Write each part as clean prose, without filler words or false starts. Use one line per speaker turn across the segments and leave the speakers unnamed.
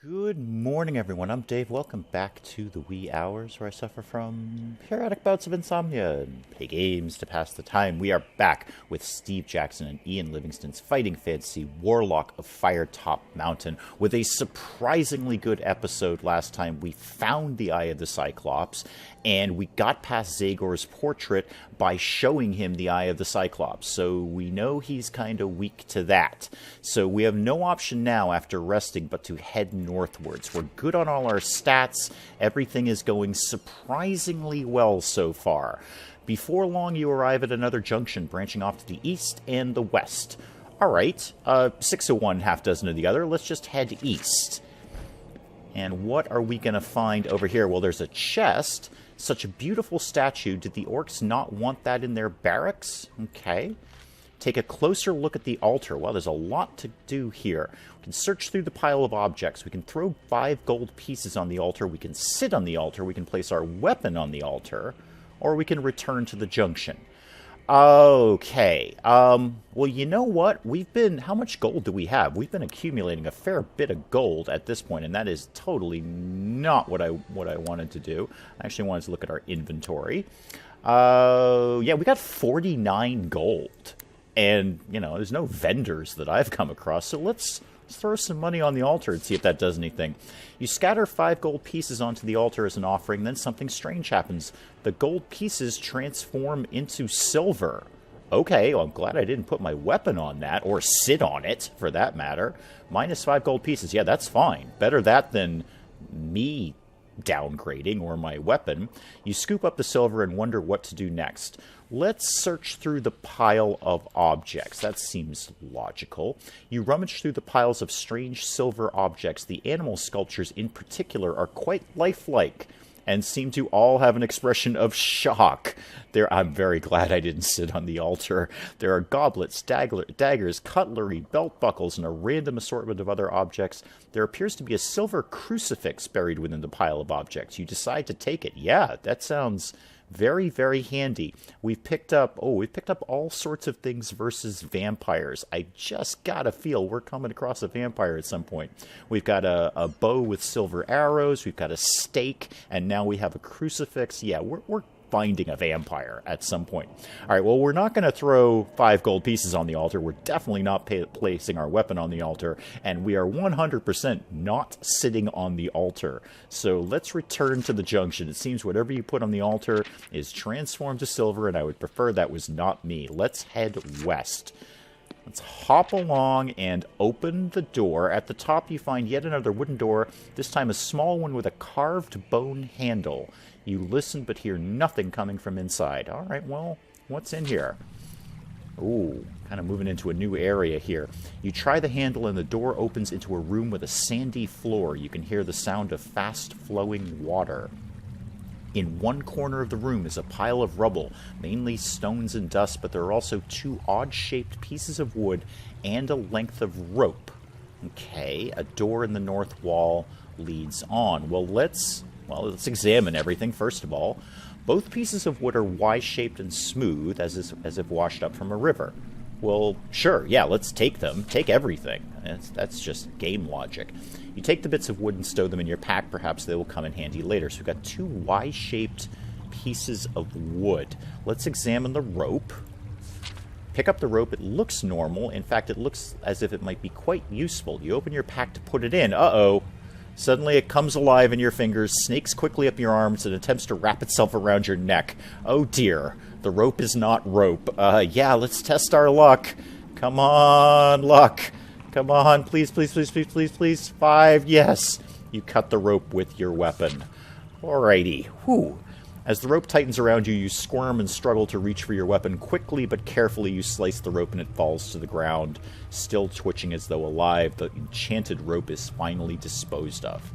Good morning, everyone. I'm Dave. Welcome back to the wee hours where I suffer from periodic bouts of insomnia and play games to pass the time. We are back with Steve Jackson and Ian Livingstone's fighting fantasy Warlock of Firetop Mountain with a surprisingly good episode last time. We found the Eye of the Cyclops, and we got past Zagor's portrait by showing him the Eye of the Cyclops. So we know he's kind of weak to that. So we have no option now after resting but to head northwards. We're good on all our stats. Everything is going surprisingly well so far. Before long, you arrive at another junction branching off to the east and the west. All right, 6 of one, half dozen of the other. Let's just head east. And what are we going to find over here? Well, there's a chest. Such a beautiful statue. Did the orcs not want that in their barracks? Okay. Take a closer look at the altar. Well, there's a lot to do here. We can search through the pile of objects. We can throw 5 gold pieces on the altar. We can sit on the altar. We can place our weapon on the altar. Or we can return to the junction. Okay. Well, you know what? How much gold do we have? We've been accumulating a fair bit of gold at this point, and that is totally not what I wanted to do. I actually wanted to look at our inventory. Yeah, we got 49 gold. And, you know, there's no vendors that I've come across, so let's throw some money on the altar and see if that does anything. You scatter 5 gold pieces onto the altar as an offering, then something strange happens. The gold pieces transform into silver. Okay, well, I'm glad I didn't put my weapon on that, or sit on it, for that matter. Minus 5 gold pieces, yeah, that's fine. Better that than me downgrading, or my weapon. You scoop up the silver and wonder what to do next. Let's search through the pile of objects. That seems logical. You rummage through the piles of strange silver objects. The animal sculptures in particular are quite lifelike and seem to all have an expression of shock. I'm very glad I didn't sit on the altar. There are goblets, daggers, cutlery, belt buckles, and a random assortment of other objects. There appears to be a silver crucifix buried within the pile of objects. You decide to take it. Yeah, that sounds very, very handy. We've picked up all sorts of things versus vampires. I just got a feel we're coming across a vampire at some point. We've got a bow with silver arrows, we've got a stake, and now we have a crucifix. Yeah, we're finding a vampire at some point. All right, well, we're not going to throw 5 gold pieces on the altar. We're definitely not placing our weapon on the altar, and we are 100% not sitting on the altar. So let's return to the junction. It seems whatever you put on the altar is transformed to silver, and I would prefer that was not me. Let's head west. Let's hop along and open the door. At the top, you find yet another wooden door, this time a small one with a carved bone handle. You listen but hear nothing coming from inside. All right, well, what's in here? Ooh, kind of moving into a new area here. You try the handle and the door opens into a room with a sandy floor. You can hear the sound of fast-flowing water. In one corner of the room is a pile of rubble, mainly stones and dust, but there are also 2 odd-shaped pieces of wood and a length of rope. Okay, a door in the north wall leads on. Well, let's examine everything first of all. Both pieces of wood are Y-shaped and smooth, as if washed up from a river. Well, sure, yeah, let's take them. Take everything. That's just game logic. You take the bits of wood and stow them in your pack. Perhaps they will come in handy later. So we've got 2 Y-shaped pieces of wood. Let's examine the rope. Pick up the rope. It looks normal. In fact, it looks as if it might be quite useful. You open your pack to put it in. Uh-oh. Suddenly it comes alive in your fingers, snakes quickly up your arms, and attempts to wrap itself around your neck. Oh dear, the rope is not rope. Yeah, let's test our luck. Come on, luck. Come on, please, please, please, please, please, please. 5, yes. You cut the rope with your weapon. Alrighty, whew. As the rope tightens around you, you squirm and struggle to reach for your weapon. Quickly but carefully, you slice the rope and it falls to the ground. Still twitching as though alive, the enchanted rope is finally disposed of.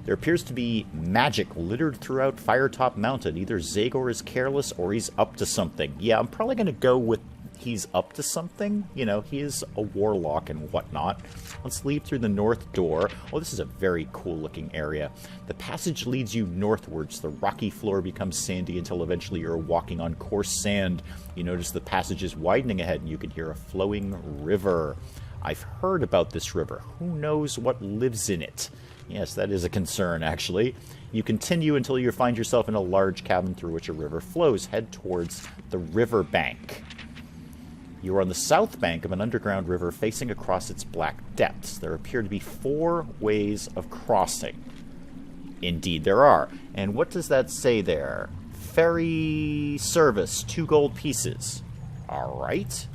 There appears to be magic littered throughout Firetop Mountain. Either Zagor is careless or he's up to something. Yeah, I'm probably going to go with he's up to something. You know, he is a warlock and whatnot. Let's leave through the north door. Oh, this is a very cool-looking area. The passage leads you northwards. The rocky floor becomes sandy until eventually you're walking on coarse sand. You notice the passage is widening ahead, and you can hear a flowing river. I've heard about this river. Who knows what lives in it? Yes, that is a concern, actually. You continue until you find yourself in a large cabin through which a river flows. Head towards the river bank. You are on the south bank of an underground river facing across its black depths. There appear to be 4 ways of crossing. Indeed there are. And what does that say there? Ferry service, 2 gold pieces. All right.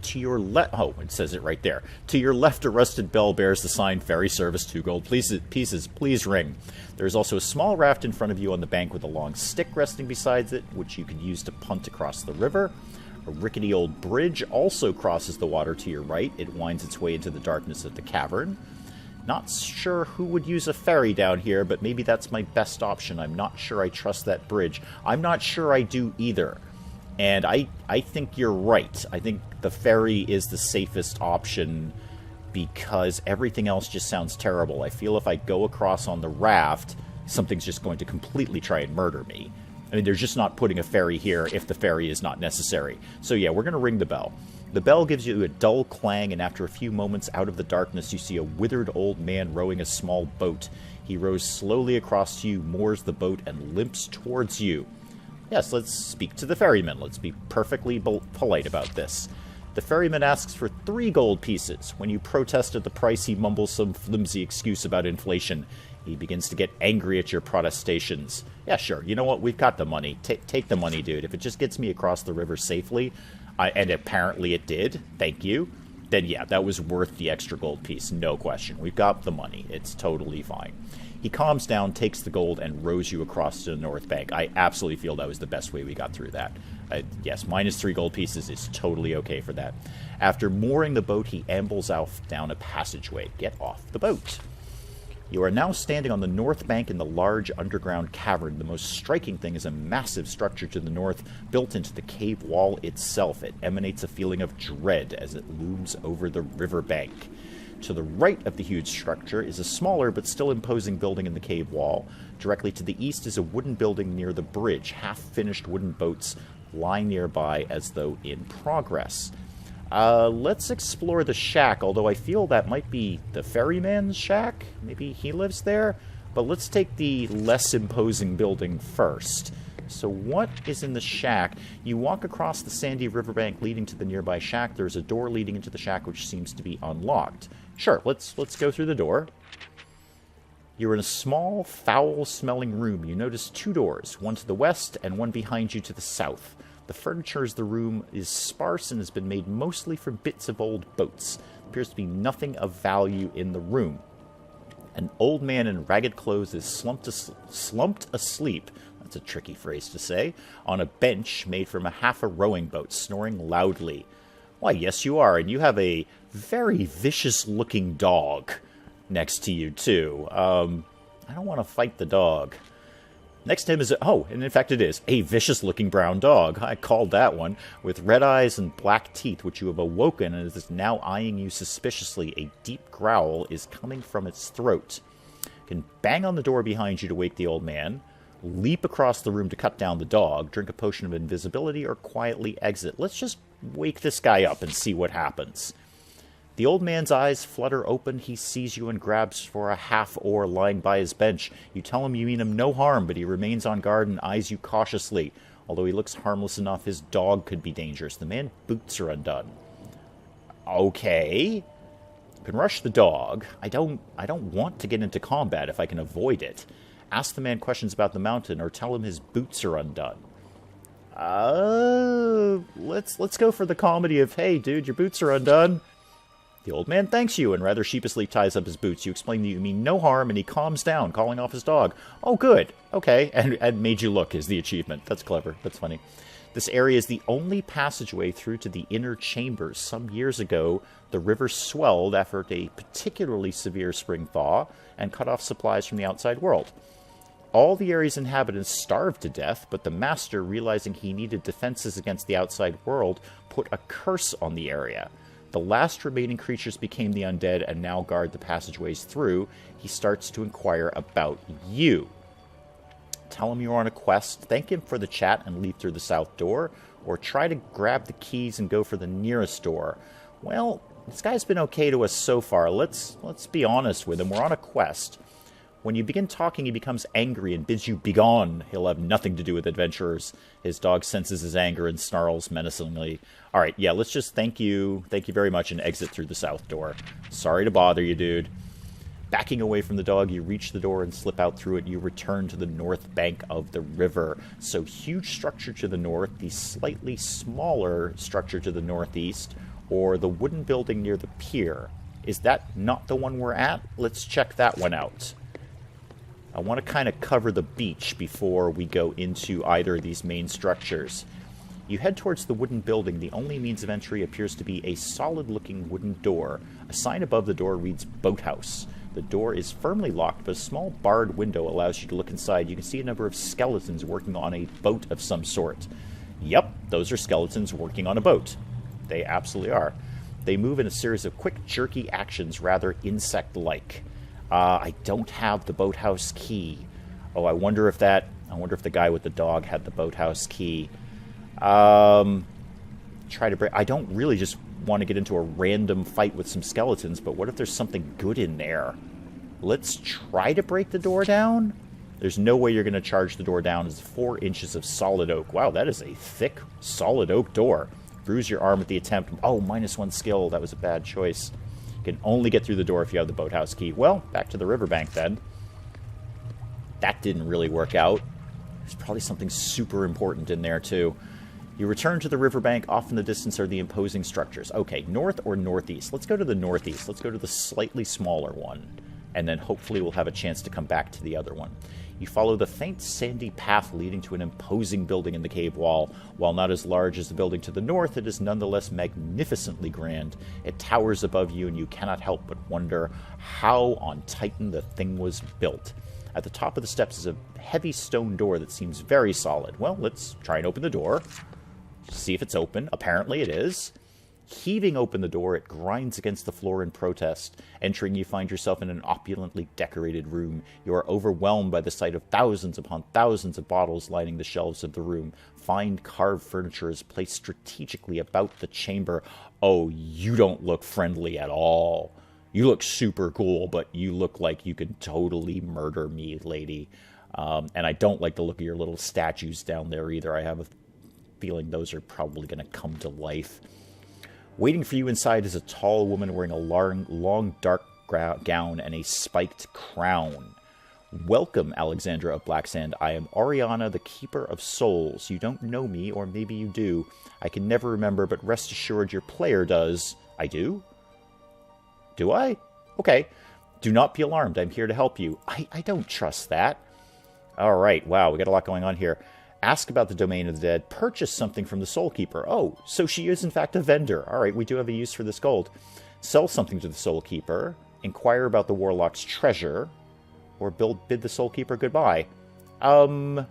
To your left, oh, it says it right there. To your left, a rusted bell bears the sign "Ferry Service, 2 gold pieces. Please ring." There is also a small raft in front of you on the bank with a long stick resting beside it, which you can use to punt across the river. A rickety old bridge also crosses the water to your right. It winds its way into the darkness of the cavern. Not sure who would use a ferry down here, but maybe that's my best option. I'm not sure I trust that bridge. I'm not sure I do either. And I think you're right. I think the ferry is the safest option because everything else just sounds terrible. I feel if I go across on the raft, something's just going to completely try and murder me. I mean, they're just not putting a ferry here if the ferry is not necessary. So yeah, we're going to ring the bell. The bell gives you a dull clang, and after a few moments out of the darkness, you see a withered old man rowing a small boat. He rows slowly across to you, moors the boat, and limps towards you. Yes, let's speak to the ferryman. Let's be perfectly polite about this. The ferryman asks for 3 gold pieces. When you protest at the price, he mumbles some flimsy excuse about inflation. He begins to get angry at your protestations. Yeah, sure. You know what? We've got the money. Take the money, dude. If it just gets me across the river safely, and apparently it did, thank you, then yeah, that was worth the extra gold piece. No question. We've got the money. It's totally fine. He calms down, takes the gold, and rows you across to the north bank. I absolutely feel that was the best way we got through that. Yes, -3 gold pieces is totally okay for that. After mooring the boat, he ambles out down a passageway. Get off the boat. You are now standing on the north bank in the large underground cavern. The most striking thing is a massive structure to the north, built into the cave wall itself. It emanates a feeling of dread as it looms over the riverbank. To the right of the huge structure is a smaller but still imposing building in the cave wall. Directly to the east is a wooden building near the bridge. Half-finished wooden boats lie nearby as though in progress. Let's explore the shack, although I feel that might be the ferryman's shack. Maybe he lives there? But let's take the less imposing building first. So what is in the shack? You walk across the sandy riverbank leading to the nearby shack. There's a door leading into the shack which seems to be unlocked. Sure, let's go through the door. You're in a small, foul-smelling room. You notice 2 doors, one to the west and one behind you to the south. The furniture of the room is sparse and has been made mostly from bits of old boats. There appears to be nothing of value in the room. An old man in ragged clothes is slumped asleep, that's a tricky phrase to say, on a bench made from half a rowing boat, snoring loudly. Why, yes you are, and you have a very vicious-looking dog next to you, too. I don't want to fight the dog. Next to him is, and in fact it is, a vicious-looking brown dog. I called that one, with red eyes and black teeth, which you have awoken and is now eyeing you suspiciously. A deep growl is coming from its throat. You can bang on the door behind you to wake the old man, leap across the room to cut down the dog, drink a potion of invisibility, or quietly exit. Let's just wake this guy up and see what happens. The old man's eyes flutter open. He sees you and grabs for a half-oar lying by his bench. You tell him you mean him no harm, but he remains on guard and eyes you cautiously. Although he looks harmless enough, his dog could be dangerous. The man's boots are undone. Okay. You can rush the dog. I don't want to get into combat if I can avoid it. Ask the man questions about the mountain or tell him his boots are undone. Let's go for the comedy of, hey, dude, your boots are undone. The old man thanks you and rather sheepishly ties up his boots. You explain that you mean no harm, and he calms down, calling off his dog. Oh, good. Okay. And made you look is the achievement. That's clever. That's funny. This area is the only passageway through to the inner chambers. Some years ago, the river swelled after a particularly severe spring thaw and cut off supplies from the outside world. All the area's inhabitants starved to death, but the master, realizing he needed defenses against the outside world, put a curse on the area. The last remaining creatures became the undead and now guard the passageways through. He starts to inquire about you. Tell him you're on a quest, thank him for the chat and leave through the south door, or try to grab the keys and go for the nearest door. Well, this guy's been okay to us so far. Let's be honest with him. We're on a quest. When you begin talking, he becomes angry and bids you begone. He'll have nothing to do with adventurers. His dog senses his anger and snarls menacingly. All right, yeah, let's just thank you very much, and exit through the south door. Sorry to bother you, dude. Backing away from the dog, you reach the door and slip out through it. You return to the north bank of the river. So, huge structure to the north, the slightly smaller structure to the northeast, or the wooden building near the pier. Is that not the one we're at? Let's check that one out. I want to kind of cover the beach before we go into either of these main structures. You head towards the wooden building. The only means of entry appears to be a solid-looking wooden door. A sign above the door reads Boathouse. The door is firmly locked, but a small barred window allows you to look inside. You can see a number of skeletons working on a boat of some sort. Yep, those are skeletons working on a boat. They absolutely are. They move in a series of quick, jerky actions, rather insect-like. I don't have the boathouse key. Oh, I wonder if the guy with the dog had the boathouse key. Try to break. I don't really just want to get into a random fight with some skeletons, but what if there's something good in there? Let's try to break the door down. There's no way you're going to charge the door down. It's 4 inches of solid oak. Wow, that is a thick, solid oak door. Bruise your arm at the attempt. Oh, -1 skill. That was a bad choice. You can only get through the door if you have the boathouse key. Well, back to the riverbank then. That didn't really work out. There's probably something super important in there, too. You return to the riverbank. Off in the distance are the imposing structures. Okay, north or northeast? Let's go to the northeast. Let's go to the slightly smaller one. And then hopefully we'll have a chance to come back to the other one. You follow the faint sandy path leading to an imposing building in the cave wall. While not as large as the building to the north, it is nonetheless magnificently grand. It towers above you, and you cannot help but wonder how on Titan the thing was built. At the top of the steps is a heavy stone door that seems very solid. Well, let's try and open the door. See if it's open. Apparently it is. Heaving open the door, it grinds against the floor in protest. Entering, you find yourself in an opulently decorated room. You are overwhelmed by the sight of thousands upon thousands of bottles lining the shelves of the room. Fine carved furniture is placed strategically about the chamber. Oh, you don't look friendly at all. You look super cool, but you look like you could totally murder me, lady. And I don't like the look of your little statues down there either. I have a feeling those are probably going to come to life. Waiting for you inside is a tall woman wearing a long dark gown and a spiked crown. Welcome, Alexandra of Blacksand. I am Oriana, the Keeper of Souls. You don't know me, or maybe you do. I can never remember, but rest assured your player does. I do? Do I? Okay. Do not be alarmed. I'm here to help you. I don't trust that. All right. Wow, we got a lot going on here. Ask about the domain of the dead. Purchase something from the Soul Keeper. Oh, so she is in fact a vendor. All right, we do have a use for this gold. Sell something to the Soul Keeper. Inquire about the Warlock's treasure. Or bid the Soul Keeper goodbye. Well,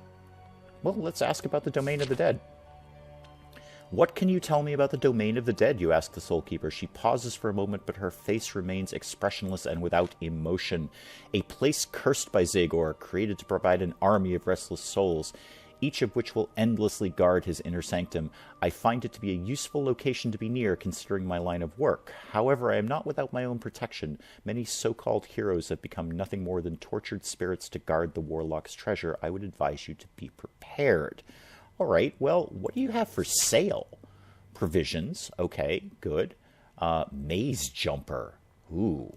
let's ask about the domain of the dead. What can you tell me about the domain of the dead, you ask the Soul Keeper. She pauses for a moment, but her face remains expressionless and without emotion. A place cursed by Zagor, created to provide an army of restless souls, each of which will endlessly guard his inner sanctum. I find it to be a useful location to be near, considering my line of work. However, I am not without my own protection. Many so-called heroes have become nothing more than tortured spirits to guard the Warlock's treasure. I would advise you to be prepared. All right, well, what do you have for sale? Provisions. Okay, good. Maze jumper. Ooh,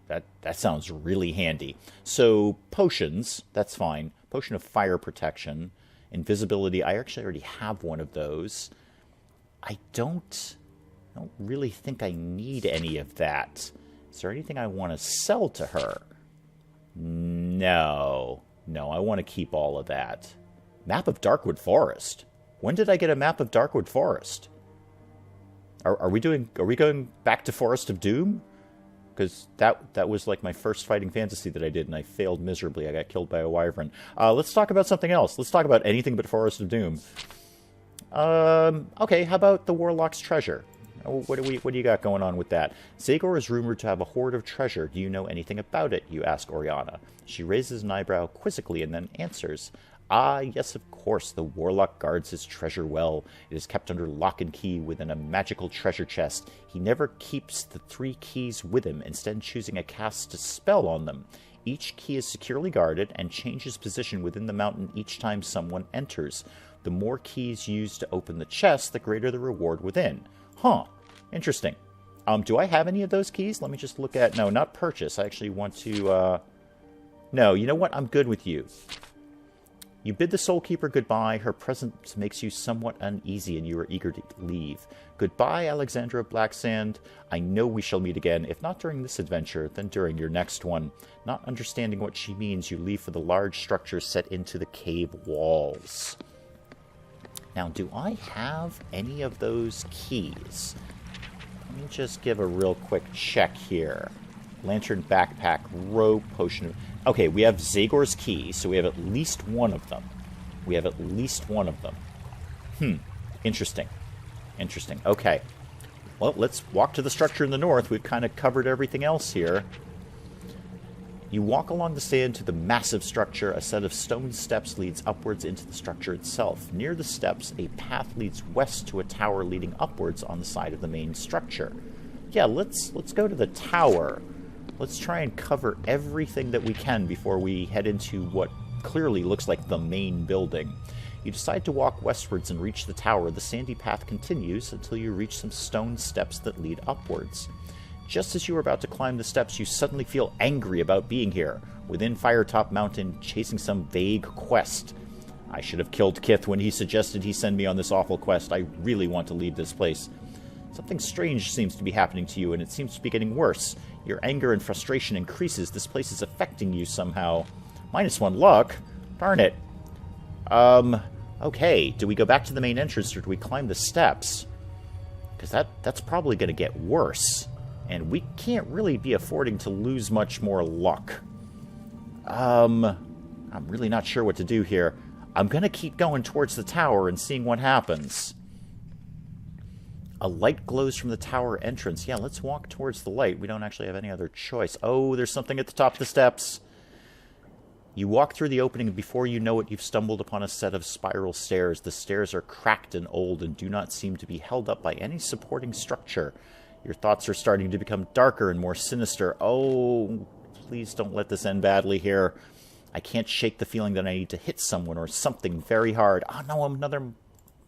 that sounds really handy. So, potions, that's fine. Potion of fire protection. Invisibility, I actually already have one of those. I don't really think I need any of that. Is there anything I want to sell to her? No, I want to keep all of that. Map of Darkwood Forest. When did I get a map of Darkwood Forest? Are we going back to Forest of Doom? Because that was like my first fighting fantasy that I did, and I failed miserably. I got killed by a wyvern. Let's talk about something else. Let's talk about anything but Forest of Doom. Okay, how about the Warlock's treasure? What do you got going on with that? Zagor is rumored to have a hoard of treasure. Do you know anything about it? You ask Oriana. She raises an eyebrow quizzically and then answers. Ah, yes, of course, the Warlock guards his treasure well. It is kept under lock and key within a magical treasure chest. He never keeps the 3 keys with him, instead choosing a cast a spell on them. Each key is securely guarded and changes position within the mountain each time someone enters. The more keys used to open the chest, the greater the reward within. Huh, interesting. Do I have any of those keys? Let me just look at... No, not purchase. I actually want to... No, you know what? I'm good with you. You bid the Soul Keeper goodbye. Her presence makes you somewhat uneasy, and you are eager to leave. Goodbye, Alexandra Blacksand. I know we shall meet again. If not during this adventure, then during your next one. Not understanding what she means, you leave for the large structure set into the cave walls. Now, do I have any of those keys? Let me just give a real quick check here. Lantern, backpack, rope, potion... Okay, we have Zagor's key, so we have at least one of them. Interesting. Interesting. Okay. Well, let's walk to the structure in the north. We've kind of covered everything else here. You walk along the sand to the massive structure. A set of stone steps leads upwards into the structure itself. Near the steps, a path leads west to a tower leading upwards on the side of the main structure. Yeah, let's go to the tower. Let's try and cover everything that we can before we head into what clearly looks like the main building. You decide to walk westwards and reach the tower. The sandy path continues until you reach some stone steps that lead upwards. Just as you are about to climb the steps, you suddenly feel angry about being here, within Firetop Mountain, chasing some vague quest. I should have killed Kith when he suggested he send me on this awful quest. I really want to leave this place. Something strange seems to be happening to you, and it seems to be getting worse. Your anger and frustration increases. This place is affecting you somehow. -1 luck? Darn it. Okay. Do we go back to the main entrance, or do we climb the steps? Because that's probably going to get worse. And we can't really be affording to lose much more luck. I'm really not sure what to do here. I'm going to keep going towards the tower and seeing what happens. A light glows from the tower entrance. Yeah, let's walk towards the light. We don't actually have any other choice. Oh, there's something at the top of the steps. You walk through the opening, and before you know it, you've stumbled upon a set of spiral stairs. The stairs are cracked and old and do not seem to be held up by any supporting structure. Your thoughts are starting to become darker and more sinister. Oh, please don't let this end badly here. I can't shake the feeling that I need to hit someone or something very hard. Oh, no, another...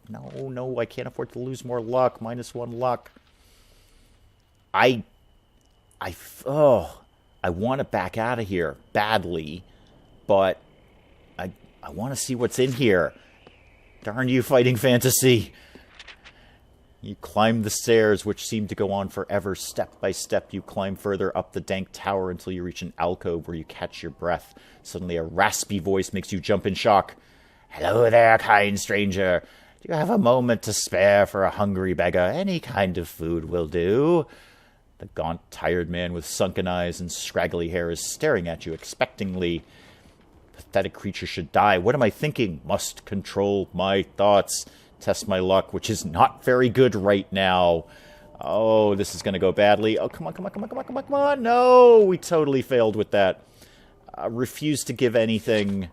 No, I can't afford to lose more luck. -1 luck. I want to back out of here badly, but I want to see what's in here. Darn you, Fighting Fantasy. You climb the stairs, which seem to go on forever. Step by step, you climb further up the dank tower until you reach an alcove where you catch your breath. Suddenly, a raspy voice makes you jump in shock. Hello there, kind stranger. Do you have a moment to spare for a hungry beggar? Any kind of food will do. The gaunt, tired man with sunken eyes and scraggly hair is staring at you expectingly. Pathetic creature should die. What am I thinking? Must control my thoughts. Test my luck, which is not very good right now. Oh, this is going to go badly. Oh, come on. No, we totally failed with that. Refuse to give anything.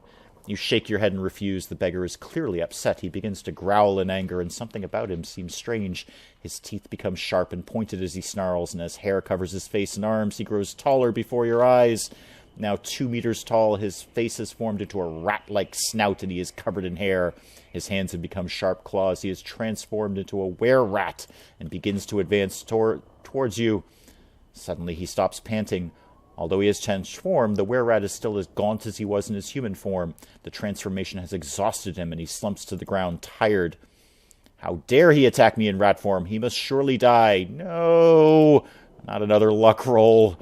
You shake your head and refuse. The beggar is clearly upset. He begins to growl in anger, and something about him seems strange. His teeth become sharp and pointed as he snarls, and as hair covers his face and arms, he grows taller before your eyes. Now 2 meters tall, his face has formed into a rat-like snout, and he is covered in hair. His hands have become sharp claws. He is transformed into a were-rat and begins to advance towards you. Suddenly he stops panting. Although he has transformed, the were-rat is still as gaunt as he was in his human form. The transformation has exhausted him, and he slumps to the ground, tired. How dare he attack me in rat form? He must surely die. No! Not another luck roll.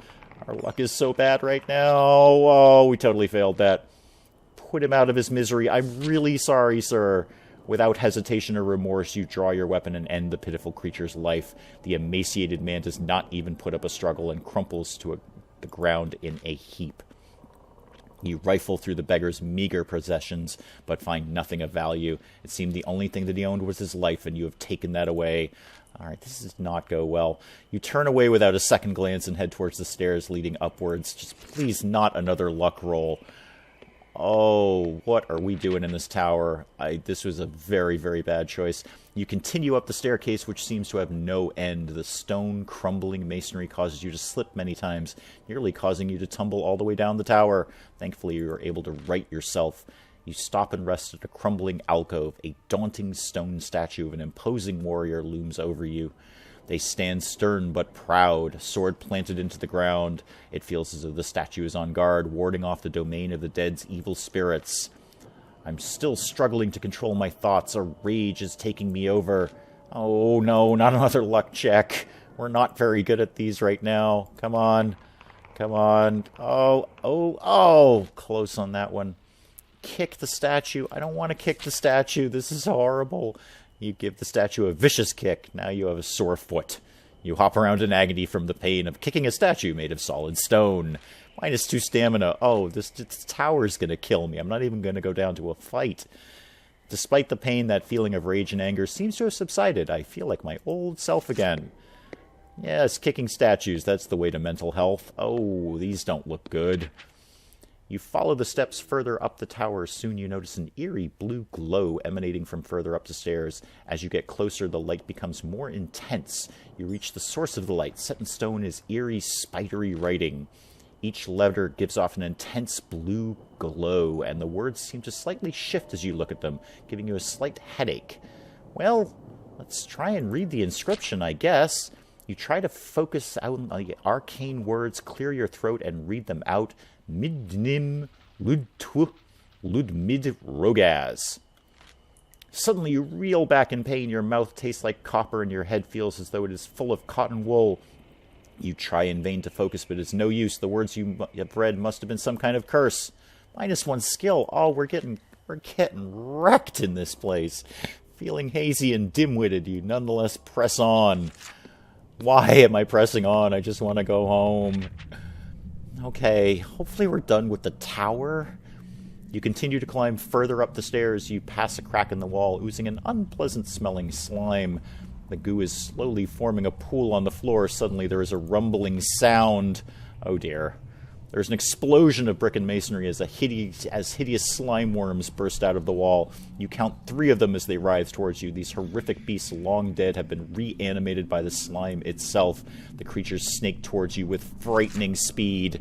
Our luck is so bad right now. Oh, we totally failed that. Put him out of his misery. I'm really sorry, sir. Without hesitation or remorse, you draw your weapon and end the pitiful creature's life. The emaciated man does not even put up a struggle and crumples to the ground in a heap. You rifle through the beggar's meager possessions, but find nothing of value. It seemed the only thing that he owned was his life, and you have taken that away. All right, this does not go well. You turn away without a second glance and head towards the stairs leading upwards. Just please not another luck roll. Oh, what are we doing in this tower? This was a very, very bad choice. You continue up the staircase, which seems to have no end. The stone crumbling masonry causes you to slip many times, nearly causing you to tumble all the way down the tower. Thankfully, you are able to right yourself. You stop and rest at a crumbling alcove. A daunting stone statue of an imposing warrior looms over you. They stand stern but proud, sword planted into the ground. It feels as though the statue is on guard, warding off the domain of the dead's evil spirits. I'm still struggling to control my thoughts. A rage is taking me over. Oh no, not another luck check. We're not very good at these right now. Come on. Come on. Oh, close on that one. Kick the statue. I don't want to kick the statue. This is horrible. You give the statue a vicious kick. Now you have a sore foot. You hop around in agony from the pain of kicking a statue made of solid stone. -2 stamina. Oh, this tower's going to kill me. I'm not even going to go down to a fight. Despite the pain, that feeling of rage and anger seems to have subsided. I feel like my old self again. Yes, kicking statues. That's the way to mental health. Oh, these don't look good. You follow the steps further up the tower. Soon you notice an eerie blue glow emanating from further up the stairs. As you get closer, the light becomes more intense. You reach the source of the light. Set in stone is eerie, spidery writing. Each letter gives off an intense blue glow, and the words seem to slightly shift as you look at them, giving you a slight headache. Well, let's try and read the inscription, I guess. You try to focus out on the arcane words, clear your throat, and read them out. Midnim Ludtw Ludmid Rogaz. Suddenly you reel back in pain. Your mouth tastes like copper and your head feels as though it is full of cotton wool. You try in vain to focus, but it's no use. The words you have read must have been some kind of curse. -1 skill. Oh, we're getting wrecked in this place. Feeling hazy and dim-witted, you nonetheless press on. Why am I pressing on? I just want to go home. Okay, hopefully we're done with the tower. You continue to climb further up the stairs. You pass a crack in the wall, oozing an unpleasant-smelling slime. The goo is slowly forming a pool on the floor. Suddenly there is a rumbling sound. Oh dear. There's an explosion of brick and masonry as hideous slime worms burst out of the wall. You count 3 of them as they writhe towards you. These horrific beasts, long dead, have been reanimated by the slime itself. The creatures snake towards you with frightening speed.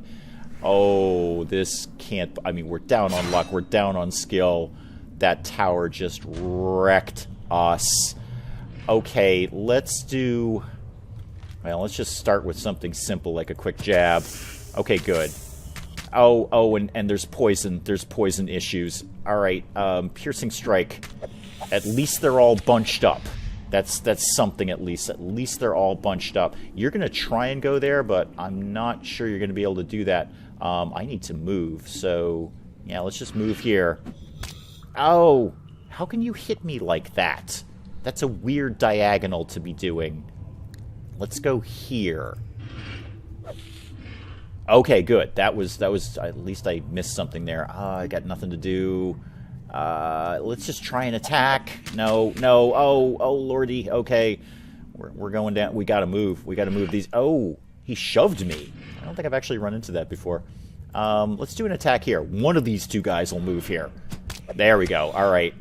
Oh, this can't... I mean, we're down on luck. We're down on skill. That tower just wrecked us. Okay, let's do... Well, let's just start with something simple like a quick jab. Okay, good. Oh, and there's poison. There's poison issues. Alright, piercing strike. At least they're all bunched up. That's something at least. At least they're all bunched up. You're going to try and go there, but I'm not sure you're going to be able to do that. I need to move, so... Yeah, let's just move here. Oh! How can you hit me like that? That's a weird diagonal to be doing. Let's go here. Okay, good. That was at least I missed something there. I got nothing to do. Let's just try and attack. No. Oh, lordy. Okay. We're going down. We gotta move. We gotta move these. Oh, he shoved me. I don't think I've actually run into that before. Let's do an attack here. One of these 2 guys will move here. There we go. All right.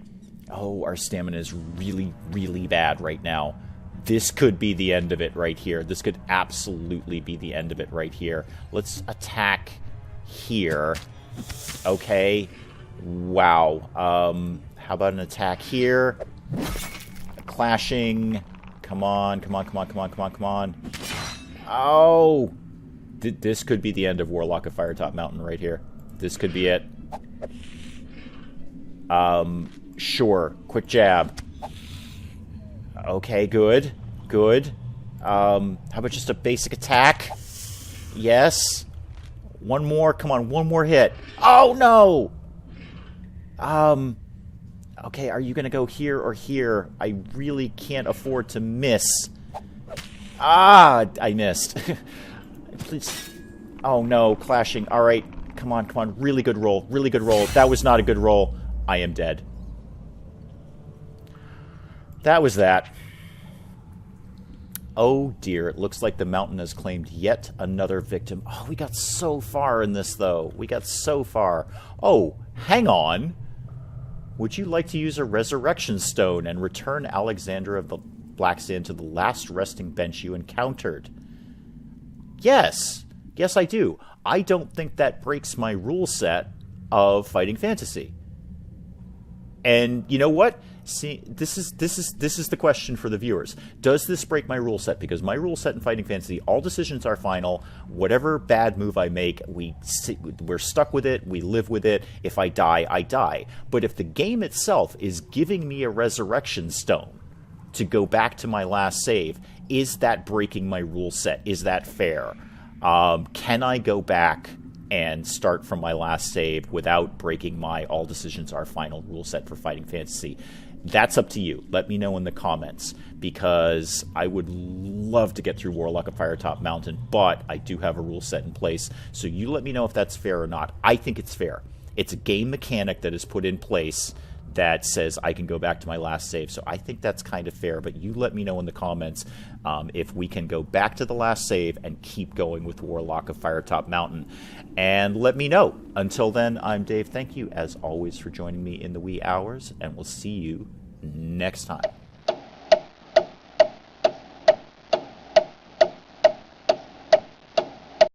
Oh, our stamina is really, really bad right now. This could be the end of it right here. This could absolutely be the end of it right here. Let's attack here. Okay. Wow. How about an attack here? Clashing. Come on. Oh! This could be the end of Warlock of Firetop Mountain right here. This could be it. Sure. Quick jab. Okay, good. How about just a basic attack? Yes. One more. Come on, one more hit. Oh, no! Okay, are you going to go here or here? I really can't afford to miss. Ah, I missed. Please. Oh, no, clashing. All right, come on. Really good roll. That was not a good roll. I am dead. That was that. Oh dear, it looks like the mountain has claimed yet another victim. Oh, we got so far in this, though. We got so far. Oh, hang on. Would you like to use a resurrection stone and return Alexander of the Black Sand to the last resting bench you encountered? Yes. Yes, I do. I don't think that breaks my rule set of fighting fantasy. And you know what? See, this is the question for the viewers. Does this break my rule set? Because my rule set in fighting fantasy, all decisions are final. Whatever bad move I make, we're stuck with it. We live with it. If I die, I die. But if the game itself is giving me a resurrection stone to go back to my last save, is that breaking my rule set? Is that fair? Can I go back and start from my last save without breaking my all decisions are final rule set for fighting fantasy? That's up to you. Let me know in the comments, because I would love to get through Warlock of Firetop Mountain, but I do have a rule set in place, so you let me know if that's fair or not. I think it's fair. It's a game mechanic that is put in place that says I can go back to my last save, so I think that's kind of fair, but you let me know in the comments if we can go back to the last save and keep going with Warlock of Firetop Mountain, and let me know. Until then, I'm Dave. Thank you, as always, for joining me in the wee hours, and we'll see you next time.